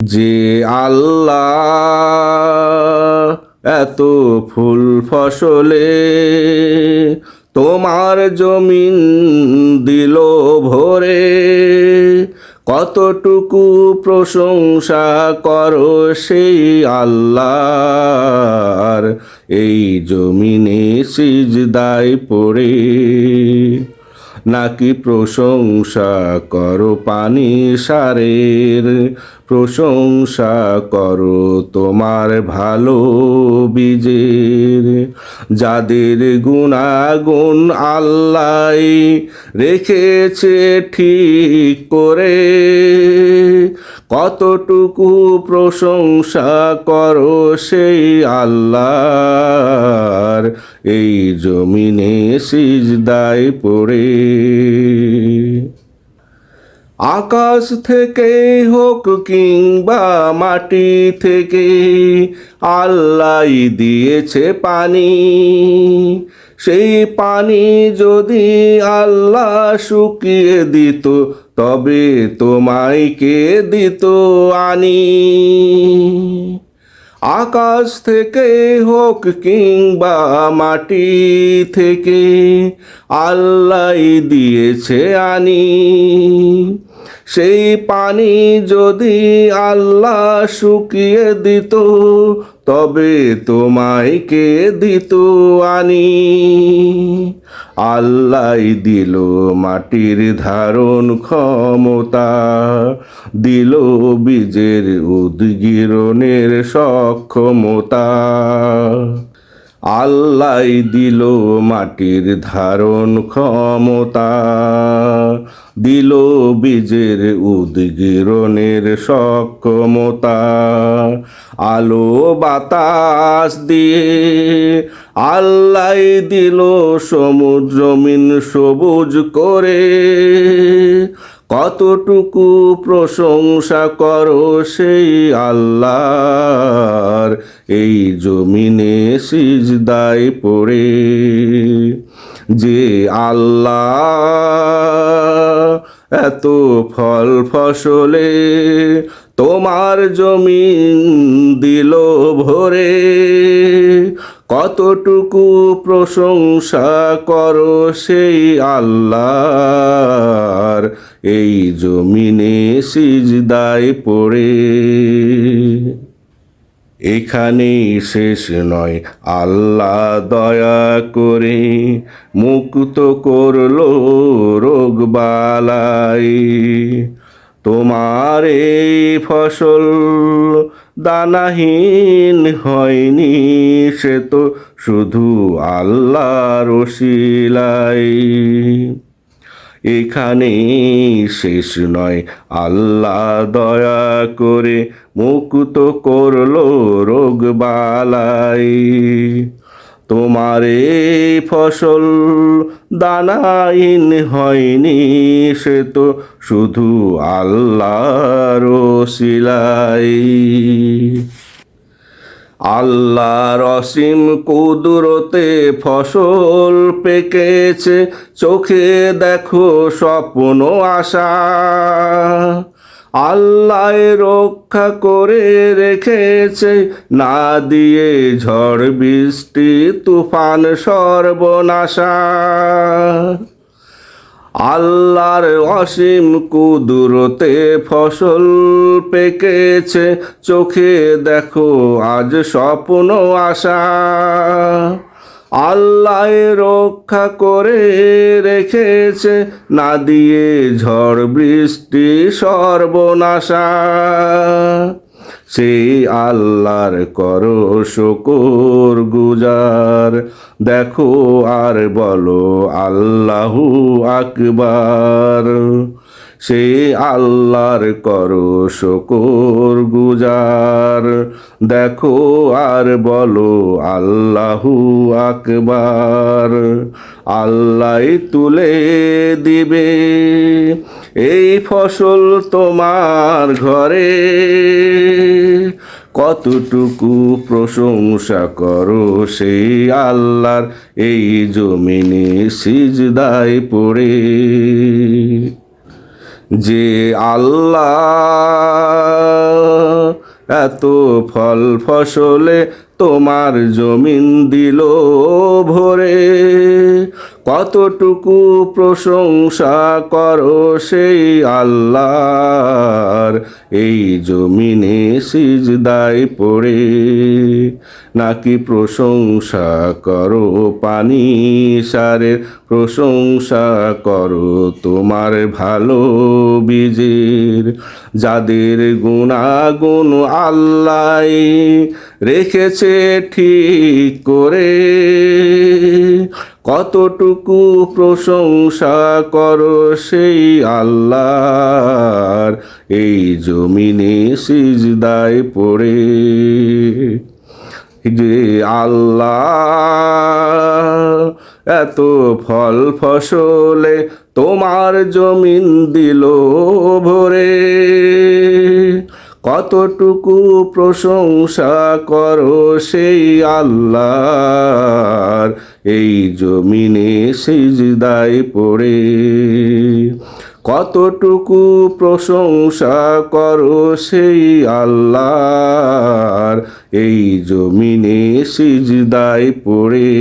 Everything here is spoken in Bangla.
যে আল্লাহ এত ফুল ফসলে তোমার জমিন দিল ভরে, কতটুকু প্রশংসা করো সেই আল্লাহর এই জমিনে সিজদায় পড়ে। নাকি প্রশংসা করো পানি সারের, প্রশংসা করো তোমার ভালো বীজের, যাদের গুণাগুণ আল্লাহ রেখেছে ঠিক করে, কতটুকু প্রশংসা করো সেই আল্লাহর এই জমিনে সিজদায় পড়ে। আকাশ থেকে হোক কিংবা মাটি থেকে আল্লাহ দিয়েছে পানি, সেই পানি যদি আল্লাহ শুকিয়ে দিত তবে তোমায় কে দিত আনি। আকাশ থেকে হোক কিংবা মাটি থেকে আল্লাহ দিয়েছে আনি, সেই পানি যদি আল্লাহ শুকিয়ে দিত তবে তোমায় কে দিত আনি। আল্লাহ দিল মাটির ধারণ ক্ষমতা, দিল বীজের উদ্গীরণের সক্ষমতা। আল্লাহ দিল মাটির ধারণ ক্ষমতা, দিল বীজের উদ্গীরণের সক্ষমতা। আলো বাতাস দিয়ে আল্লাহ দিল সমুদ্র জমিন সবুজ করে, কতটুকু প্রশংসা করো সেই আল্লাহর এই জমিনে সিজদায় পড়ে। যে আল্লাহ এত ফল ফসলে তোমার জমিন দিল ভরে, কতটুকু প্রশংসা করো সেই আল্লাহর এই জমিনে সিজদায় পড়ে। এখানেই শেষ নয়, আল্লাহ দয়া করে মুক্ত করলো রোগবালাই। তোমার এই ফসল দানাহীন হয়নি, সে তো শুধু আল্লাহর ওসিলায়। এখানেই শেষ নয়, আল্লাহ দয়া করে মুক্ত করলো রোগবালাই। তোমার এই ফসল দানাহীন হয়নি, সে তো শুধু আল্লাহর ওসিলায়। আল্লাহর অসীম কুদরতে ফসল পেকেছে, চোখে দেখো স্বপ্ন আশা। আল্লাহ রক্ষা করে রেখেছে, না দিয়ে ঝড় বৃষ্টি তুফান সর্বনাশা। আল্লাহর অসীম কুদরতে ফসল পেকেছে, চোখে দেখো আজ স্বপ্ন আশা। আল্লাহ রক্ষা করে রেখেছে, না দিয়ে ঝড় বৃষ্টি সর্বনাশা। সেই আল্লাহর করো শুকর গুজার, দেখো আর বলো আল্লাহু আকবার। সেই আল্লাহর করো শুকর গুজার, দেখো আর বলো আল্লাহু আকবার। আল্লাহ তুলে দিবে এই ফসল তোমার ঘরে, কতটুকু প্রশংসা করো সেই আল্লাহর এই জমিনে সিজদায় পড়ে। যে আল্লাহ এত ফল ফসলে তোমার জমিন দিল ভরে, কতটুকু প্রশংসা করো সেই আল্লাহর এই জমিনে সিজদায় পড়ে। নাকি প্রশংসা করো পানি সারের, প্রশংসা করো তোমার ভালো বীজের, যাদের গুণাগুণ আল্লাহ রেখেছে ঠিক করে, কতটুকু প্রশংসা করো সেই আল্লাহর এই জমিনে সিজদায় পড়ে। যে আল্লাহ এত ফল ফসলে তোমার জমিন দিল ভরে, কতটুকু প্রশংসা করো সেই আল্লাহর এই জমিনে সিজদায় পড়ে। কতটুকু প্রশংসা করো সেই আল্লাহর এই জমিনে সিজদায় পড়ে।